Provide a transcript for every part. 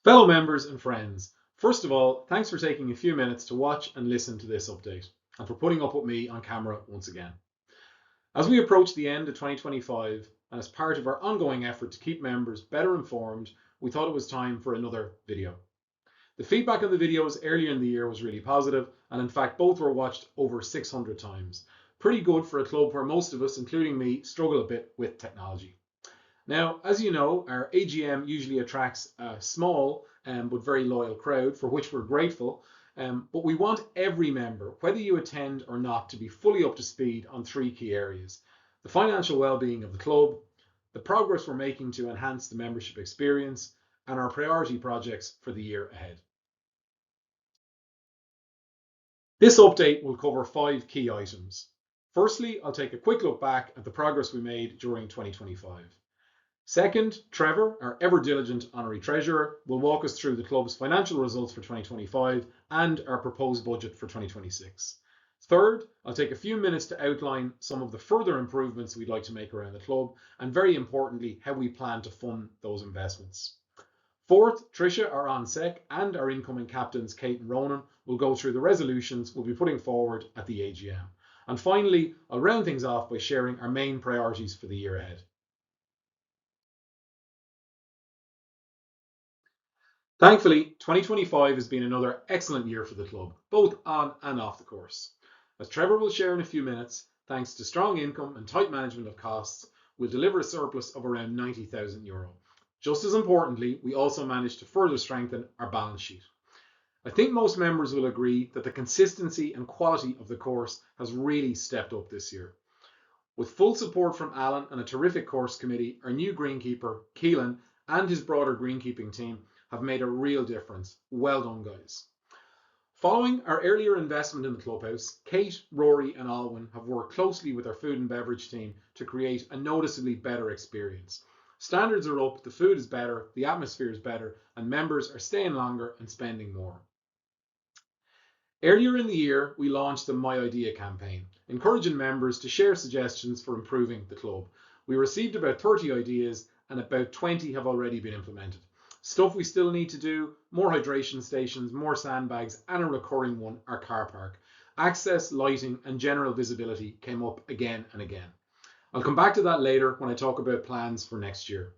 Fellow members and friends, first of all, thanks for taking a few minutes to watch and listen to this update, and for putting up with me on camera once again. As we approach the end of 2025, and as part of our ongoing effort to keep members better informed, we thought it was time for another video. The feedback on the videos earlier in the year was really positive, and in fact both were watched over 600 times. Pretty good for a club where most of us, including me, struggle a bit with technology. Now, as you know, our AGM usually attracts a small but very loyal crowd, for which we're grateful. But we want every member, whether you attend or not, to be fully up to speed on three key areas: the financial well-being of the club, the progress we're making to enhance the membership experience, and our priority projects for the year ahead. This update will cover 5 key items. Firstly, I'll take a quick look back at the progress we made during 2025. Second, Trevor, our ever diligent honorary treasurer, will walk us through the club's financial results for 2025 and our proposed budget for 2026. Third, I'll take a few minutes to outline some of the further improvements we'd like to make around the club, and very importantly, how we plan to fund those investments. Fourth, Tricia, our on-sec, and our incoming captains, Kate and Ronan, will go through the resolutions we'll be putting forward at the AGM. And finally, I'll round things off by sharing our main priorities for the year ahead. Thankfully, 2025 has been another excellent year for the club, both on and off the course. As Trevor will share in a few minutes, thanks to strong income and tight management of costs, we'll deliver a surplus of around €90,000. Just as importantly, we also managed to further strengthen our balance sheet. I think most members will agree that the consistency and quality of the course has really stepped up this year. With full support from Alan and a terrific course committee, our new greenkeeper, Keelan, and his broader greenkeeping team have made a real difference. Well done, guys. Following our earlier investment in the clubhouse, Kate, Rory and Alwyn have worked closely with our food and beverage team to create a noticeably better experience. Standards are up, the food is better, the atmosphere is better, and members are staying longer and spending more. Earlier in the year, we launched the My Idea campaign, encouraging members to share suggestions for improving the club. We received about 30 ideas and about 20 have already been implemented. Stuff we still need to do: more hydration stations, more sandbags, and a recurring one, our car park. Access, lighting, and general visibility came up again and again. I'll come back to that later when I talk about plans for next year.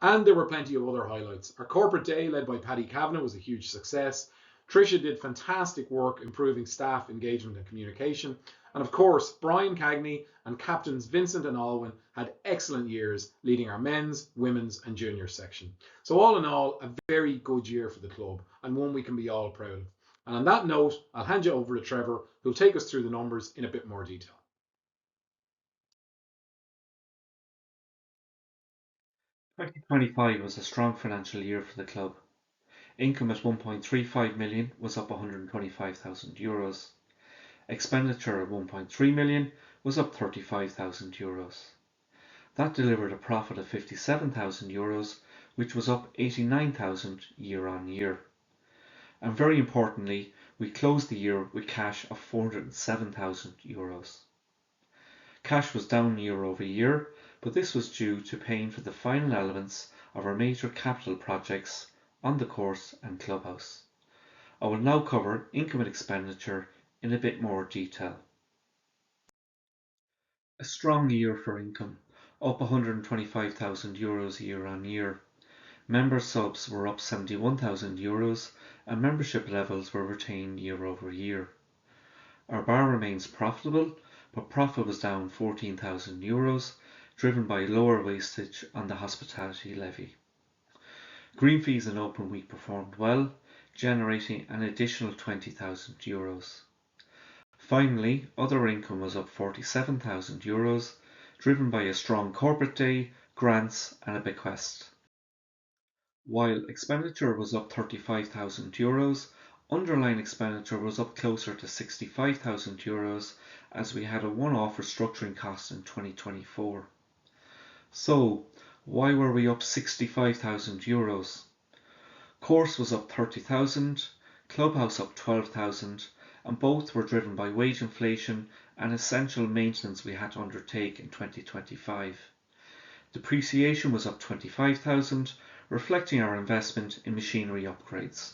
And there were plenty of other highlights. Our corporate day, led by Paddy Kavanagh, was a huge success. Tricia did fantastic work improving staff engagement and communication. And of course, Brian Cagney and captains Vincent and Alwyn had excellent years leading our men's, women's and junior section. So all in all, a very good year for the club, and one we can be all proud of. And on that note, I'll hand you over to Trevor, who'll take us through the numbers in a bit more detail. 2025 was a strong financial year for the club. Income at €1.35 million was up €125,000. Expenditure at €1.3 million was up €35,000. That delivered a profit of €57,000, which was up €89,000 year on year. And very importantly, we closed the year with cash of €407,000. Cash was down year over year, but this was due to paying for the final elements of our major capital projects on the course and clubhouse. I will now cover income and expenditure in a bit more detail. A strong year for income, up €125,000 year on year. Member subs were up €71,000 and membership levels were retained year over year. Our bar remains profitable, but profit was down €14,000, driven by lower wastage on the hospitality levy. Green fees and open week performed well, generating an additional €20,000. Finally, other income was up €47,000, driven by a strong corporate day, grants and a bequest. While expenditure was up €35,000, underlying expenditure was up closer to €65,000 as we had a one-off restructuring cost in 2024. So, why were we up €65,000? Course was up €30,000, clubhouse up €12,000, and both were driven by wage inflation and essential maintenance we had to undertake in 2025. Depreciation was up 25,000, reflecting our investment in machinery upgrades.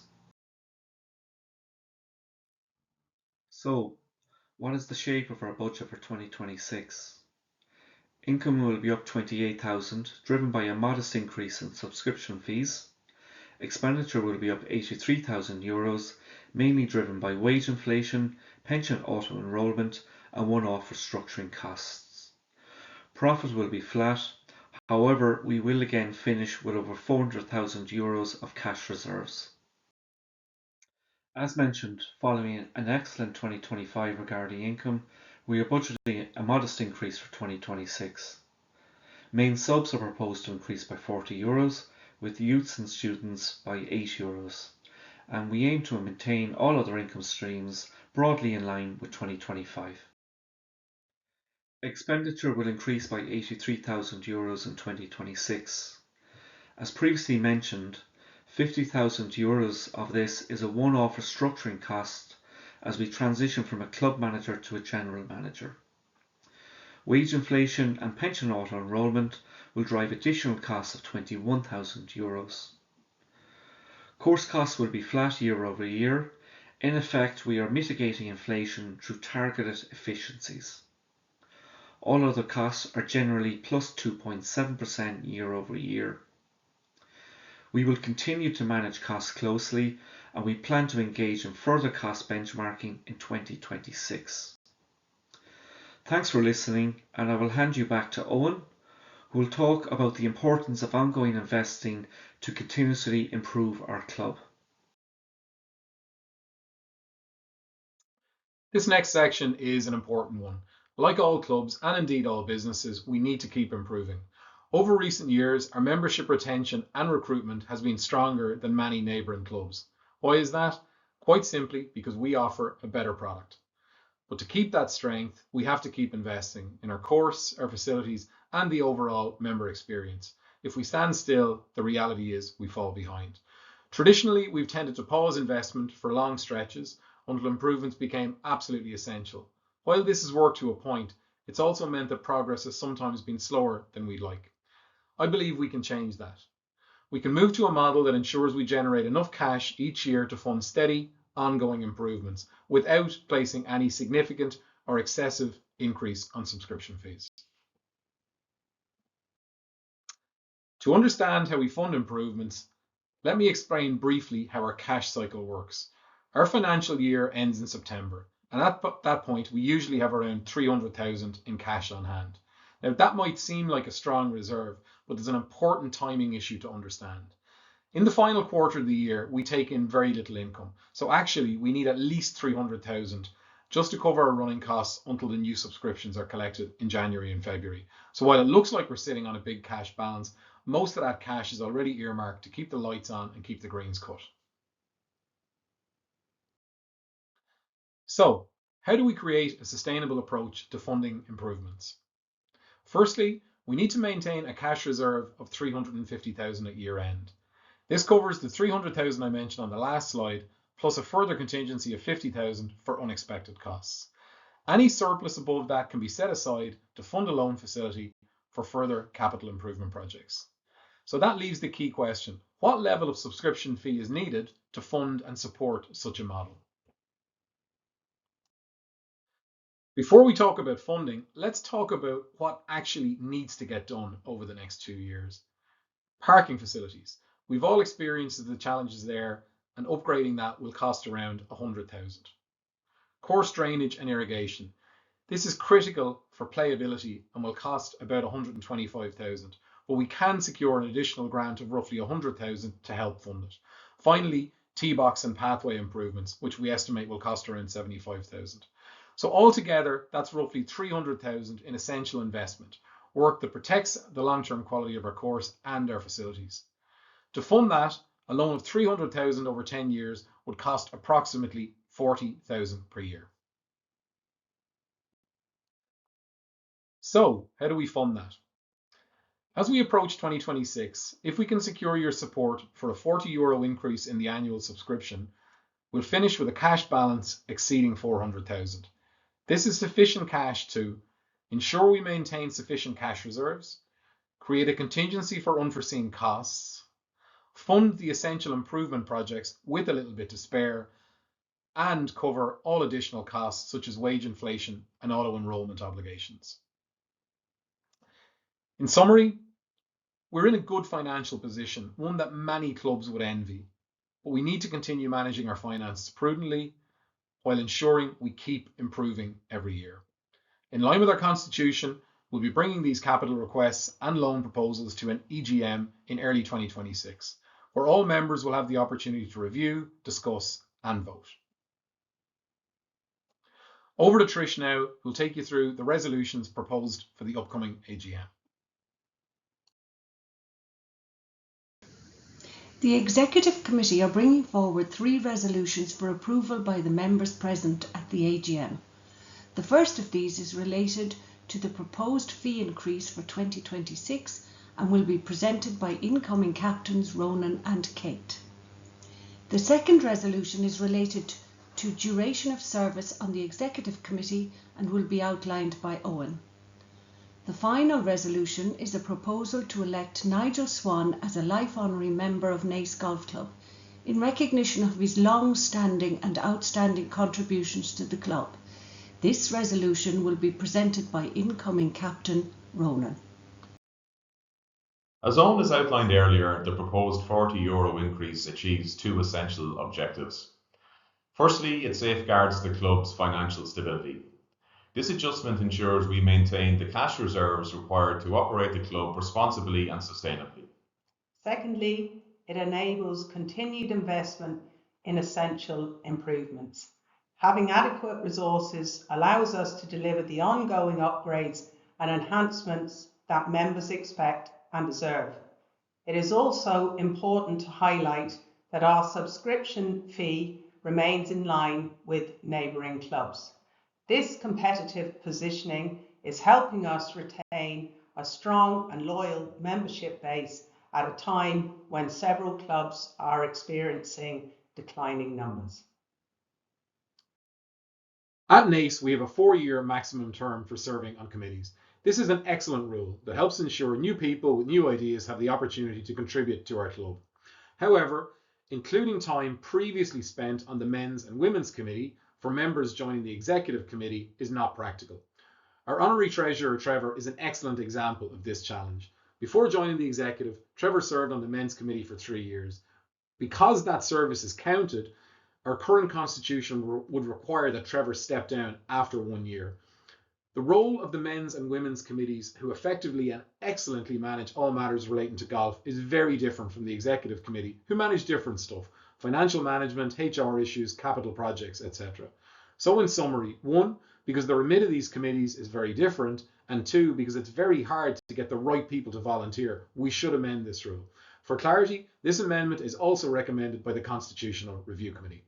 So, what is the shape of our budget for 2026? Income will be up 28,000, driven by a modest increase in subscription fees. Expenditure will be up €83,000, mainly driven by wage inflation, pension auto-enrolment and one-off restructuring costs. Profit will be flat, however we will again finish with over €400,000 of cash reserves. As mentioned, following an excellent 2025 regarding income, we are budgeting a modest increase for 2026. Main subs are proposed to increase by €40, with youths and students by €8, and we aim to maintain all other income streams broadly in line with 2025. Expenditure will increase by €83,000 in 2026. As previously mentioned, €50,000 of this is a one-off restructuring cost as we transition from a club manager to a general manager. Wage inflation and pension auto-enrolment will drive additional costs of €21,000. Course costs will be flat year over year. In effect, we are mitigating inflation through targeted efficiencies. All other costs are generally plus 2.7% year over year. We will continue to manage costs closely, and we plan to engage in further cost benchmarking in 2026. Thanks for listening, and I will hand you back to Owen, who will talk about the importance of ongoing investing to continuously improve our club. This next section is an important one. Like all clubs, and indeed all businesses, we need to keep improving. Over recent years, our membership retention and recruitment has been stronger than many neighbouring clubs. Why is that? Quite simply because we offer a better product. But to keep that strength, we have to keep investing in our course, our facilities, and the overall member experience. If we stand still, the reality is we fall behind. Traditionally, we've tended to pause investment for long stretches until improvements became absolutely essential. While this has worked to a point, it's also meant that progress has sometimes been slower than we'd like. I believe we can change that. We can move to a model that ensures we generate enough cash each year to fund steady, ongoing improvements without placing any significant or excessive increase on subscription fees. To understand how we fund improvements, let me explain briefly how our cash cycle works. Our financial year ends in September, and at that point we usually have around 300,000 in cash on hand. Now that might seem like a strong reserve, but there's an important timing issue to understand. In the final quarter of the year, we take in very little income. So actually, we need at least 300,000 just to cover our running costs until the new subscriptions are collected in January and February. So while it looks like we're sitting on a big cash balance, most of that cash is already earmarked to keep the lights on and keep the greens cut. So, how do we create a sustainable approach to funding improvements? Firstly, we need to maintain a cash reserve of 350,000 at year end. This covers the 300,000 I mentioned on the last slide, plus a further contingency of 50,000 for unexpected costs. Any surplus above that can be set aside to fund a loan facility for further capital improvement projects. So that leaves the key question: what level of subscription fee is needed to fund and support such a model? Before we talk about funding, let's talk about what actually needs to get done over the next 2 years. Parking facilities. We've all experienced the challenges there, and upgrading that will cost around 100,000. Course drainage and irrigation. This is critical for playability and will cost about 125,000, but we can secure an additional grant of roughly 100,000 to help fund it. Finally, tee box and pathway improvements, which we estimate will cost around 75,000. So altogether, that's roughly 300,000 in essential investment, work that protects the long-term quality of our course and our facilities. To fund that, a loan of 300,000 over 10 years would cost approximately 40,000 per year. So, how do we fund that? As we approach 2026, if we can secure your support for a €40 increase in the annual subscription, we'll finish with a cash balance exceeding 400,000. This is sufficient cash to ensure we maintain sufficient cash reserves, create a contingency for unforeseen costs, fund the essential improvement projects with a little bit to spare, and cover all additional costs such as wage inflation and auto-enrollment obligations. In summary, we're in a good financial position, one that many clubs would envy, but we need to continue managing our finances prudently while ensuring we keep improving every year. In line with our constitution, we'll be bringing these capital requests and loan proposals to an AGM in early 2026, where all members will have the opportunity to review, discuss, and vote. Over to Trish now, who'll take you through the resolutions proposed for the upcoming AGM. The Executive Committee are bringing forward 3 resolutions for approval by the members present at the AGM. The first of these is related to the proposed fee increase for 2026 and will be presented by incoming captains Ronan and Kate. The second resolution is related to duration of service on the Executive Committee and will be outlined by Owen. The final resolution is a proposal to elect Nigel Swan as a life honorary member of Naas Golf Club in recognition of his long-standing and outstanding contributions to the club. This resolution will be presented by incoming captain Ronan. As Owen has outlined earlier, the proposed €40 increase achieves 2 essential objectives. Firstly, it safeguards the club's financial stability. This adjustment ensures we maintain the cash reserves required to operate the club responsibly and sustainably. Secondly, it enables continued investment in essential improvements. Having adequate resources allows us to deliver the ongoing upgrades and enhancements that members expect and deserve. It is also important to highlight that our subscription fee remains in line with neighbouring clubs. This competitive positioning is helping us retain a strong and loyal membership base at a time when several clubs are experiencing declining numbers. At Naas, we have a 4-year maximum term for serving on committees. This is an excellent rule that helps ensure new people with new ideas have the opportunity to contribute to our club. However, including time previously spent on the Men's and Women's Committee for members joining the Executive Committee is not practical. Our Honorary Treasurer, Trevor, is an excellent example of this challenge. Before joining the Executive, Trevor served on the Men's Committee for 3 years. Because that service is counted, our current constitution would require that Trevor step down after 1 year. The role of the Men's and Women's Committees, who effectively and excellently manage all matters relating to golf, is very different from the Executive Committee, who manage different stuff: financial management, HR issues, capital projects, etc. So in summary, 1, because the remit of these committees is very different, and 2, because it's very hard to get the right people to volunteer, we should amend this rule. For clarity, this amendment is also recommended by the Constitutional Review Committee.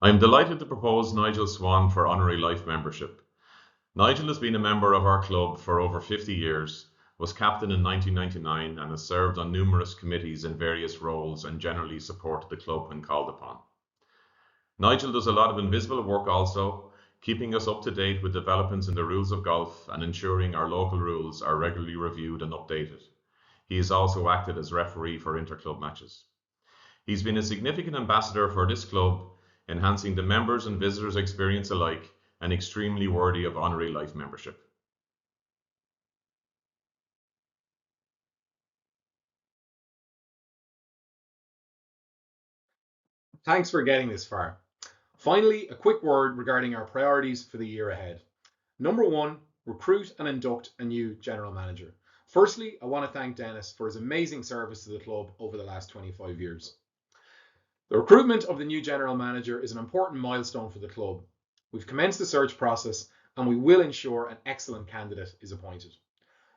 I am delighted to propose Nigel Swan for honorary life membership. Nigel has been a member of our club for over 50 years, was captain in 1999 and has served on numerous committees in various roles and generally supported the club when called upon. Nigel does a lot of invisible work also, keeping us up to date with developments in the rules of golf and ensuring our local rules are regularly reviewed and updated. He has also acted as referee for inter-club matches. He's been a significant ambassador for this club, enhancing the members' and visitors' experience alike, and extremely worthy of honorary life membership. Thanks for getting this far. Finally, a quick word regarding our priorities for the year ahead. Number 1, recruit and induct a new general manager. Firstly, I want to thank Dennis for his amazing service to the club over the last 25 years. The recruitment of the new general manager is an important milestone for the club. We've commenced the search process and we will ensure an excellent candidate is appointed.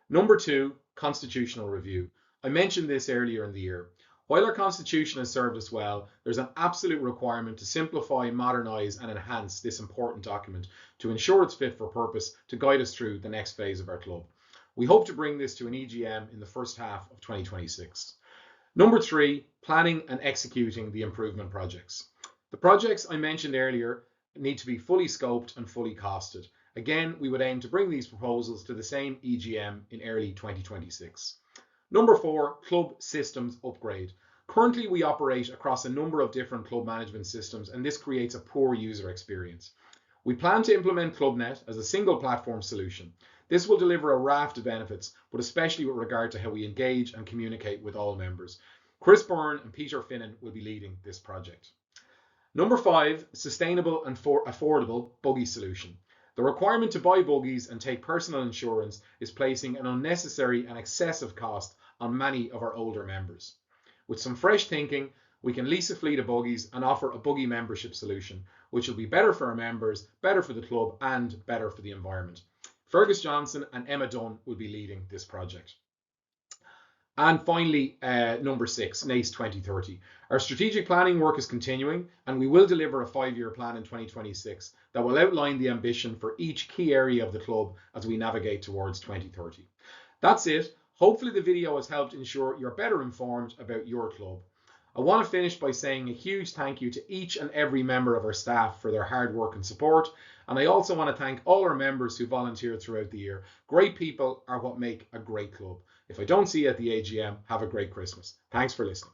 Number 2, constitutional review. I mentioned this earlier in the year. While our constitution has served us well, there's an absolute requirement to simplify, modernise and enhance this important document to ensure it's fit for purpose to guide us through the next phase of our club. We hope to bring this to an AGM in the first half of 2026. Number 3, planning and executing the improvement projects. The projects I mentioned earlier need to be fully scoped and fully costed, Again, we would aim to bring these proposals to the same AGM in early 2026. Number 4, club systems upgrade. Currently, we operate across a number of different club management systems, and this creates a poor user experience. We plan to implement ClubNet as a single platform solution. This will deliver a raft of benefits, but especially with regard to how we engage and communicate with all members. Chris Byrne and Peter Finnan will be leading this project. Number 5, sustainable and affordable buggy solution. The requirement to buy buggies and take personal insurance is placing an unnecessary and excessive cost on many of our older members. With some fresh thinking, we can lease a fleet of buggies and offer a buggy membership solution, which will be better for our members, better for the club, and better for the environment. Fergus Johnson and Emma Dunn will be leading this project. And finally, number 6, Naas 2030. Our strategic planning work is continuing, and we will deliver a 5-year plan in 2026 that will outline the ambition for each key area of the club as we navigate towards 2030. That's it. Hopefully the video has helped ensure you're better informed about your club. I want to finish by saying a huge thank you to each and every member of our staff for their hard work and support. And I also want to thank all our members who volunteered throughout the year. Great people are what make a great club. If I don't see you at the AGM, have a great Christmas. Thanks for listening.